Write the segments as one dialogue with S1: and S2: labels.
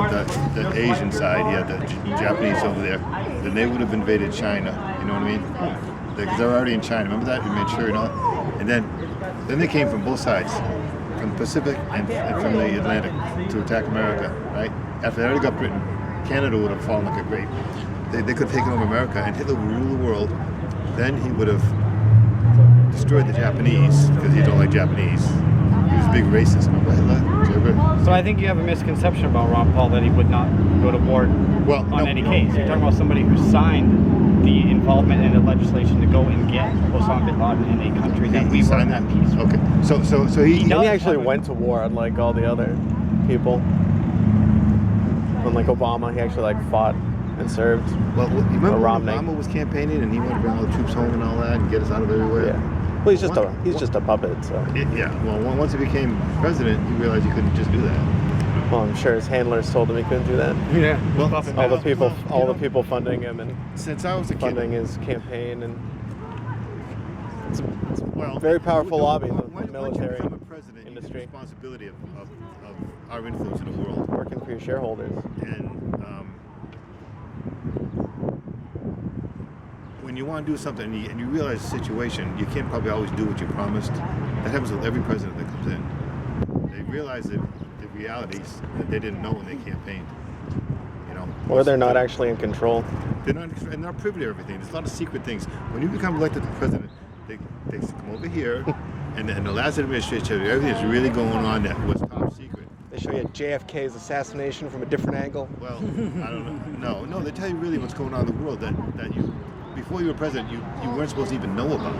S1: had the Asian side, you had the Japanese over there, then they would have invaded China. You know what I mean? Because they were already in China. Remember that? We made sure, you know. And then they came from both sides, from the Pacific and from the Atlantic to attack America. Right? After they already got Britain, Canada would have fallen like a grape. They could have taken over America, and Hitler would rule the world. Then he would have destroyed the Japanese because he don't like Japanese. He was a big racist. Remember Hitler?
S2: So I think you have a misconception about Ron Paul that he would not go to war on any case. You're talking about somebody who signed the involvement in the legislation to go and get Osama bin Laden in a country that we weren't at peace with.
S1: Okay, so he
S3: actually went to war unlike all the other people. Unlike Obama, he actually fought and served.
S1: Well, you remember when
S3: Romney.
S1: Obama was campaigning and he wanted to bring all the troops home and all that and get us out of everywhere?
S3: Yeah. Well, he's just a puppet. So.
S1: Well, once he became president, he realized he couldn't just do that.
S3: Well, I'm sure his handlers told him he couldn't do that.
S2: Yeah.
S1: Well,
S3: all the people funding him and
S1: since I was a kid,
S3: funding his campaign, and it's
S1: well,
S3: a very powerful lobby in the
S1: when
S3: military
S1: you become a president,
S3: industry.
S1: you have the responsibility of our influence in the world.
S3: Working for your shareholders.
S1: And when you want to do something and you realize the situation, you can't probably always do what you promised. That happens with every president that comes in. They realize the realities that they didn't know when they campaigned. You know,
S3: Or they're not actually in control.
S1: They're not privy to everything. There's a lot of secret things. When you become elected president, they come over here, and the last administration, everything is really going on that was top secret.
S3: They show you JFK's assassination from a different angle.
S1: Well, I don't know. No, they tell you really what's going on in the world that you, before you were president, you weren't supposed to even know about.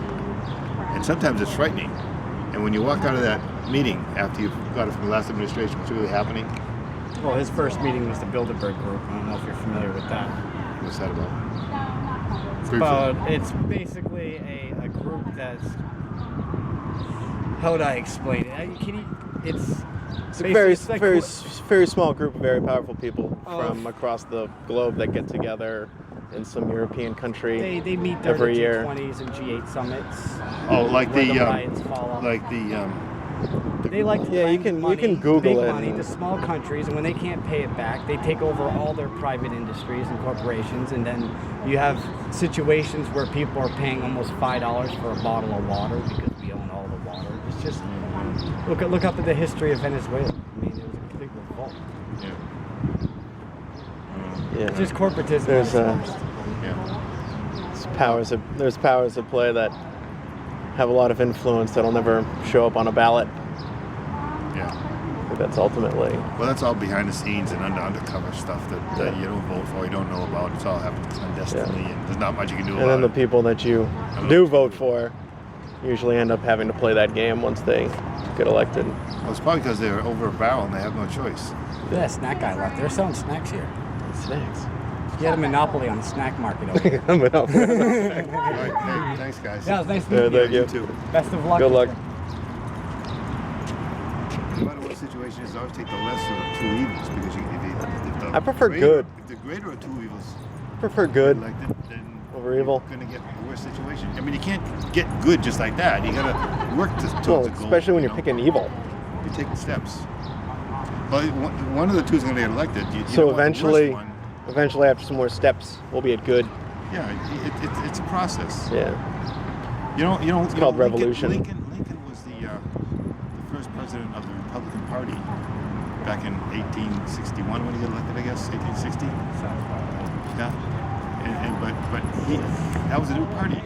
S1: And sometimes it's frightening. And when you walk out of that meeting after you got it from the last administration, what's really happening?
S2: Well, his first meeting was the Bilderberg Group. I don't know if you're familiar with that.
S1: What's that about?
S2: It's basically a group that's, how would I explain it? It's
S3: a very small group of very powerful people from across the globe that get together in some European country.
S2: They meet
S3: every year.
S2: G20s and G8 summits.
S1: Oh, like
S2: the riots fall off. They like to
S3: you can Google
S2: make
S3: it.
S2: money to small countries, and when they can't pay it back, they take over all their private industries and corporations, and then you have situations where people are paying almost $5 for a bottle of water because we own all the water. It's just look up at the history of Venezuela. I mean, it was a complete revolt.
S3: Yeah.
S2: It's just corporatism.
S3: There's powers at play that have a lot of influence that'll never show up on a ballot.
S1: Yeah.
S3: I think that's ultimately.
S1: Well, that's all behind the scenes and undercover stuff that you don't vote for, you don't know about. It's all happening clandestinely, and there's not much you can do about it.
S3: And then the people that you do vote for usually end up having to play that game once they get elected.
S1: Well, it's probably because they're over a barrel and they have no choice.
S2: Yeah, snack guy left. They're selling snacks here.
S3: Snacks.
S2: He had a monopoly on the snack market over here.
S1: All right, hey, thanks, guys.
S2: Yeah, it was nice to meet
S3: Thank
S2: you.
S3: you
S1: too.
S2: Best of luck.
S3: Good luck.
S1: No matter what the situation is, always take the lesser of two evils because
S3: I prefer good.
S1: If the greater of two evils
S3: I prefer good
S1: elected, then
S3: over evil.
S1: you're going to get a worse situation. I mean, you can't get good just like that. You got to work towards a goal.
S3: Especially when you're picking evil.
S1: You take the steps. Well, one of the two is going to get elected.
S3: So eventually after some more steps, we'll be at good.
S1: Yeah, it's a process.
S3: Yeah.
S1: It's
S3: called revolution.
S1: Lincoln was the first president of the Republican Party back in 1861 when he got elected, I guess, 1860. Yeah. But that was a new party.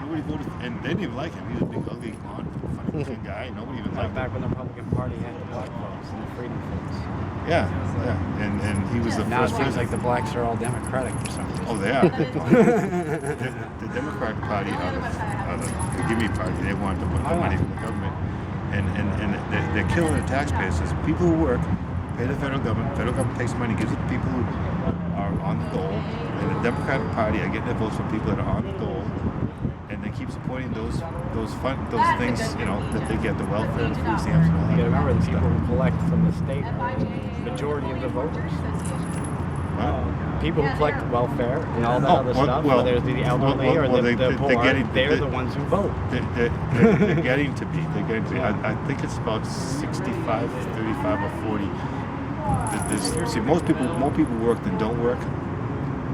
S1: Nobody voted, and they didn't even like him. He was a big, ugly, blonde, funny-looking guy. Nobody even liked him.
S2: Back when the Republican Party had the black folks and the freedom folks.
S1: Yeah. And he was the
S2: Now it
S1: first
S2: seems
S1: president.
S2: like the blacks are all Democratic for some reason.
S1: Oh, they are. The Democratic Party are the Gimme Party. They want to put the money from the government. And they're killing the taxpayers. So people who work pay the federal government. Federal government takes money, gives it to people who are on the dole. And the Democratic Party are getting their votes from people that are on the dole. And they keep supporting those things, that they get, the welfare, the food stamps, and all that.
S2: You gotta remember, the people who collect from the state are the majority of the voters. People who collect welfare and all that other stuff, whether it's the elderly or the poor, they're the ones who vote.
S1: They're getting to be. I think it's about 65, 35, or 40 See, more people work than don't work.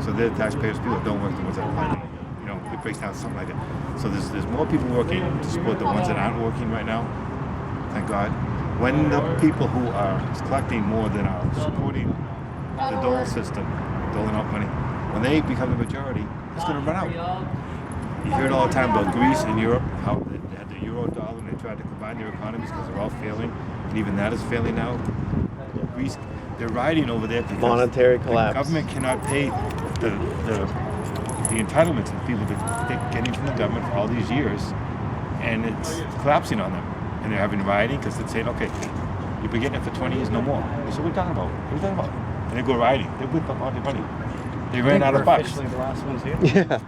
S1: So they're taxpayers. People that don't work, the ones that are fighting. You know, it breaks down something like that. So there's more people working to support the ones that aren't working right now. Thank God. When the people who are collecting more than are supporting the dole system, doling out money, when they become the majority, it's going to run out. You hear it all the time about Greece and Europe, how they had the euro dollar and they tried to combine their economies because they're all failing, and even that is failing now. Greece, they're riding over there because
S3: monetary collapse.
S1: The government cannot pay the entitlements that people have been getting from the government for all these years, and it's collapsing on them. And they're having rioting because they're saying, okay, you've been getting it for 20 years, no more. They say, what are you talking about? What are you talking about? And they go rioting. They whip up all their money. They ran out of bucks.
S2: Officially the last ones here.
S3: Yeah.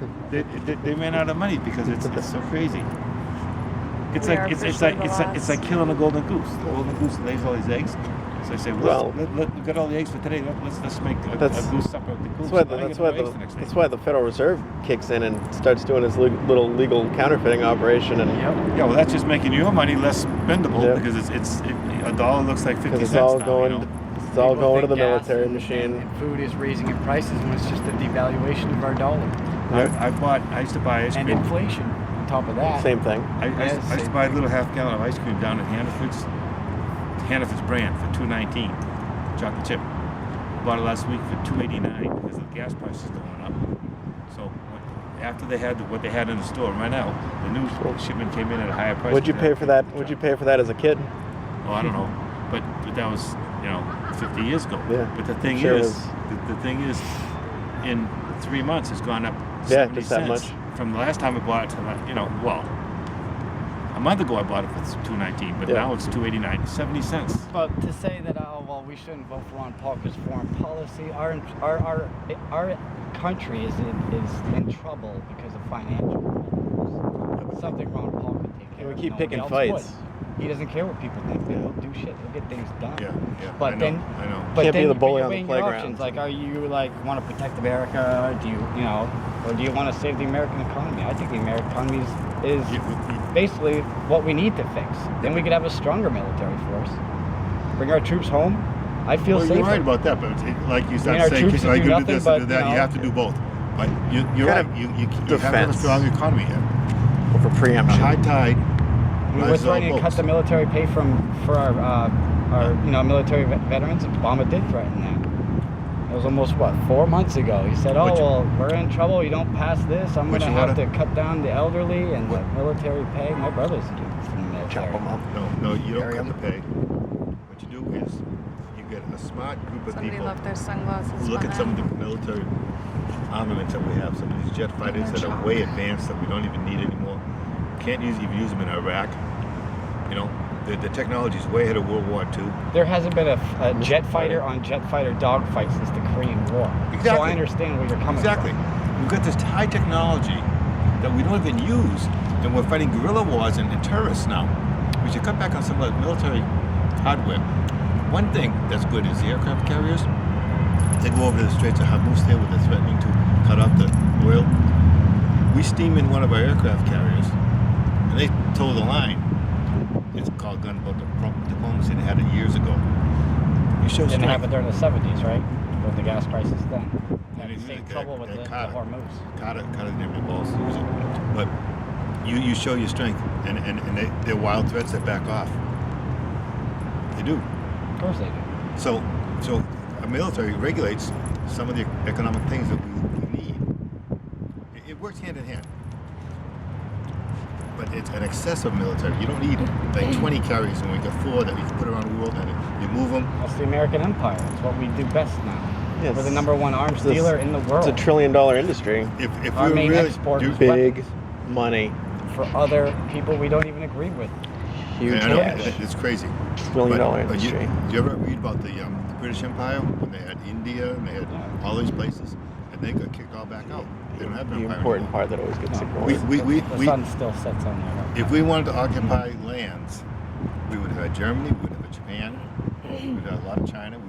S1: They ran out of money because it's so crazy. It's like killing a golden goose. The golden goose lays all these eggs. So they say, well, we've got all the eggs for today. Let's make a goose supper with the goose.
S3: That's why the Federal Reserve kicks in and starts doing its little legal counterfeiting operation. And
S1: yeah, well, that's just making your money less spendable because it's a dollar looks like 50 cents.
S3: It's all
S1: now,
S3: going.
S1: You know?
S3: It's all going to the
S2: gas
S3: military machine.
S2: And food is raising in prices when it's just a devaluation of our dollar.
S1: I used to buy ice cream.
S2: And inflation on top of that.
S3: Same thing.
S1: I used to buy a little half gallon of ice cream down at Hannaford's brand for $2.19, chocolate chip. Bought it last week for $2.89 because the gas prices going up. So after they had what they had in the store, right now the new shipment came in at a higher price.
S3: What'd you pay for that? What'd you pay for that as a kid?
S1: Oh, I don't know, but that was 50 years ago.
S3: Yeah.
S1: But the thing is, in 3 months it's gone up 70
S3: just
S1: cents
S3: that much.
S1: From the last time I bought it to a month ago I bought it for $2.19, but now it's $2.89, 70 cents.
S2: But to say that we shouldn't vote for Ron Paul because foreign policy, our country is in trouble because of financial problems. Something Ron Paul could take care of.
S3: We keep picking
S2: else
S3: fights.
S2: Would. He doesn't care what people think. He'll do shit. He'll get things done.
S1: Yeah.
S2: But
S1: I
S2: then,
S1: know.
S2: but
S3: Can't
S2: then
S3: be the
S2: you
S3: bully
S2: weigh
S3: on the
S2: your
S3: playground.
S2: options. Like, are you want to protect America? Do you or do you want to save the American economy? I think the American economy is basically what we need to fix. Then we could have a stronger military force. Bring our troops home. I feel safer.
S1: You're right about that, but like you started saying,
S2: troops
S1: like
S2: do
S1: you do
S2: nothing
S1: this
S2: but,
S1: and do that. You have to do both. But you're right. You have to have a strong economy here.
S3: For preemption.
S1: A high tide.
S2: We're threatening to cut the military pay for our military veterans. Obama did threaten that. It was almost 4 months ago. He said, we're in trouble. You don't pass this. I'm going to have to cut down the elderly and the military pay. My brother's in the military.
S3: Chop them up.
S1: No, you don't cut the pay. What you do is you get a smart group of
S4: Somebody
S1: people
S4: left their sunglasses
S1: who look at some of the military armaments that we have. Some of these jet fighters that are way advanced that we don't even need anymore. Can't even use them in Iraq. The technology is way ahead of World War II.
S2: There hasn't been a jet fighter on jet fighter dogfight since the Korean War.
S1: Exactly.
S2: So I understand where you're coming
S1: Exactly.
S2: from.
S1: We've got this high technology that we don't even use, and we're fighting guerrilla wars and terrorists now. We should cut back on some of the military hardware. One thing that's good is the aircraft carriers. They go over to the Straits of Hormuz there where they're threatening to cut off the oil. We steam in one of our aircraft carriers, and they tow the line. It's called gunboat diplomacy. They had it years ago. You show
S2: Didn't
S1: strength.
S2: have it during the 70s, right? With the gas prices then.
S1: And
S2: Had the same trouble with the Hormuz.
S1: Carter didn't have any balls to use it. But you show your strength, and they're wild threats that back off. They do.
S2: Of course they do.
S1: So our military regulates some of the economic things that we need. It works hand in hand. But it's an excessive military. You don't need like 20 carriers, and we got 4 that we can put around the world, and you move them.
S2: That's the American empire. It's what we do best now.
S3: Yes.
S2: We're the #1 arms dealer in the world.
S3: It's $1 trillion industry.
S1: If
S2: Our
S1: we
S2: main
S1: really
S2: export
S1: do,
S2: is
S3: Big
S2: weapons
S3: money.
S2: for other people we don't even agree with.
S3: Huge
S1: I know,
S3: cash.
S1: it's crazy.
S3: $1 trillion
S1: But
S3: industry.
S1: do you ever read about the British Empire when they had India and they had all these places, and they got kicked all back out? They don't have an
S3: The
S1: empire
S3: important
S1: anymore.
S3: part that always gets ignored.
S2: The sun still sets on there.
S1: If we wanted to occupy lands, we would have had Germany, we would have had Japan, we would have had a lot of China, we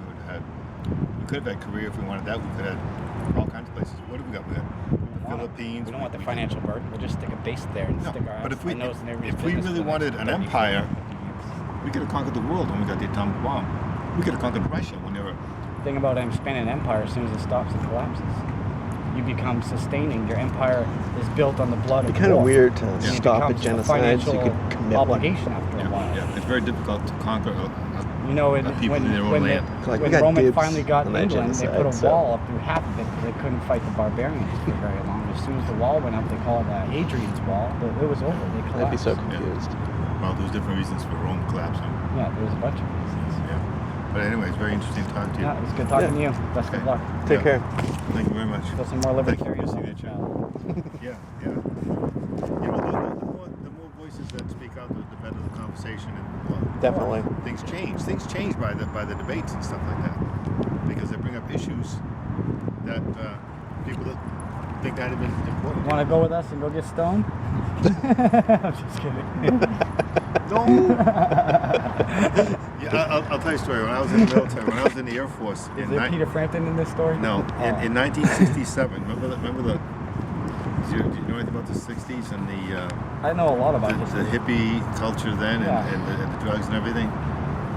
S1: could have had Korea if we wanted that, we could have had all kinds of places. What have we got? We got the Philippines.
S2: We don't want the financial burden. We'll just stick a base there and
S1: No,
S2: stick our
S1: but
S2: nose in everybody's
S1: if we
S2: business
S1: really
S2: for the
S1: wanted
S2: next
S1: an
S2: 30,
S1: empire,
S2: 50 years.
S1: we could have conquered the world when we got the atomic bomb. We could have conquered Russia when they were
S2: thing about expanding an empire, as soon as it stops, it collapses. You become sustaining. Your empire is built on the blood of
S3: It'd be kind of
S2: war.
S3: weird to
S2: And it
S3: stop a
S2: becomes
S3: genocide so you
S2: financial
S3: could commit one.
S2: obligation after a while.
S1: Yeah, it's very difficult to conquer
S2: You know,
S1: people in their own
S2: when,
S1: land.
S3: Like, we
S2: when
S3: got
S2: Roman
S3: dibs
S2: finally got
S3: on that
S2: England, they
S3: genocide,
S2: put a
S3: so-
S2: wall up through half of it because they couldn't fight the barbarians for very long. As soon as the wall went up, they called it Hadrian's Wall. It was over. They collapsed.
S3: I'd be so confused.
S1: Well, there's different reasons for Rome collapsing.
S2: Yeah, there was a bunch of reasons.
S1: Yeah. But anyway, it's very interesting to talk to you.
S2: Yeah, it was good talking to you. Best of
S1: Okay.
S2: luck.
S3: Take care.
S1: Thank you very much.
S2: Still some more
S1: Thank you for
S2: libertarians
S1: your
S2: on the
S1: signature.
S2: channel.
S1: Yeah, yeah. You know, the more voices that speak out, the better the conversation, and
S3: Definitely.
S1: things change. Things change by the debates and stuff like that, because they bring up issues that people that think that have been important.
S2: Want to go with us and go get stoned? I'm just kidding.
S1: No. Yeah, I'll tell you a story. When I was in the military, when I was in the Air Force,
S2: Is there Peter Frampton in this story?
S1: no,
S2: Oh.
S1: in 1967. Remember the. Do you know anything about the 60s and the
S2: I know a lot about this.
S1: the hippie culture then,
S2: Yeah.
S1: and the drugs and everything?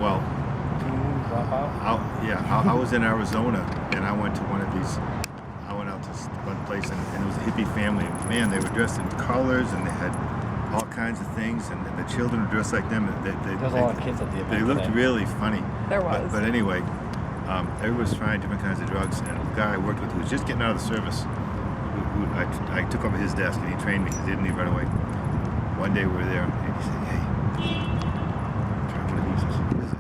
S1: Well,
S2: Drop out.
S1: I was in Arizona, and I went to one of these. I went out to one place, and it was a hippie family. And man, they were dressed in colors, and they had all kinds of things, and the children were dressed like them.
S2: There's a lot of kids at the event.
S1: They looked
S2: today.
S1: really funny.
S4: There was.
S1: But anyway, everybody was trying different kinds of drugs, and the guy I worked with who was just getting out of the service, I took over his desk, and he trained me because he didn't leave right away. One day we were there, and he said, "Hey, try one of these." I said, "What is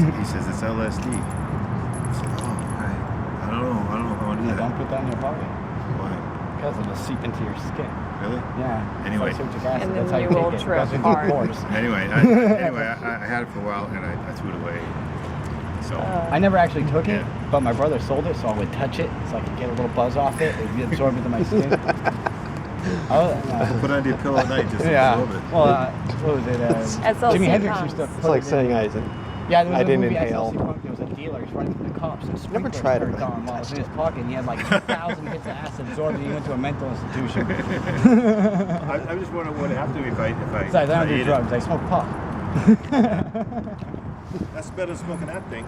S1: it?" He says, "It's LSD." I said, "Oh, right. I don't know if I want to do
S2: Yeah,
S1: that."
S2: don't put that in your pocket.
S1: Why?
S2: Because it'll seep into your skin.
S1: Really?
S2: Yeah.
S1: Anyway.
S2: It's like citric acid.
S4: And
S2: That's
S4: then
S2: how
S4: you
S2: you
S4: will
S2: take it.
S4: trip
S2: It goes into
S4: hard.
S2: your pores.
S1: Anyway, I had it for a while, and I threw it away. So.
S2: I never actually took it,
S1: Yeah.
S2: but my brother sold it, so I would touch it so I could get a little buzz off it. It would be absorbed into my skin.
S1: Put it under your pillow at night just to
S2: Yeah.
S1: absorb it.
S2: Well, what was it?
S4: SLC
S2: Jimi Hendrix
S4: pumps.
S2: used to
S3: It's
S2: put
S3: like
S2: it in.
S3: saying Eisen.
S2: Yeah, there was
S3: I
S2: a
S3: didn't
S2: movie,
S3: inhale.
S2: SLC Punk. There was a dealer. He was running from the cops. And
S3: Never
S2: sprinklers
S3: tried it,
S2: turned
S3: but I
S2: on while it was in
S3: touched
S2: his pocket. And he had like 1,000 hits of acid absorbed, and he went to a mental institution.
S1: I just wonder what would happen to me if I
S2: Besides, I don't do
S1: ate
S2: drugs. I smoke pot.
S1: it. That's better than smoking that thing.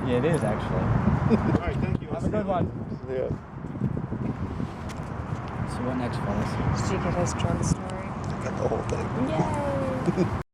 S2: Yeah, it is actually.
S1: All right, thank you.
S2: Have a good one.
S3: Yeah.
S2: So what next, fellas?
S4: Did you get his drug story?
S3: Got the whole thing.
S4: Yay!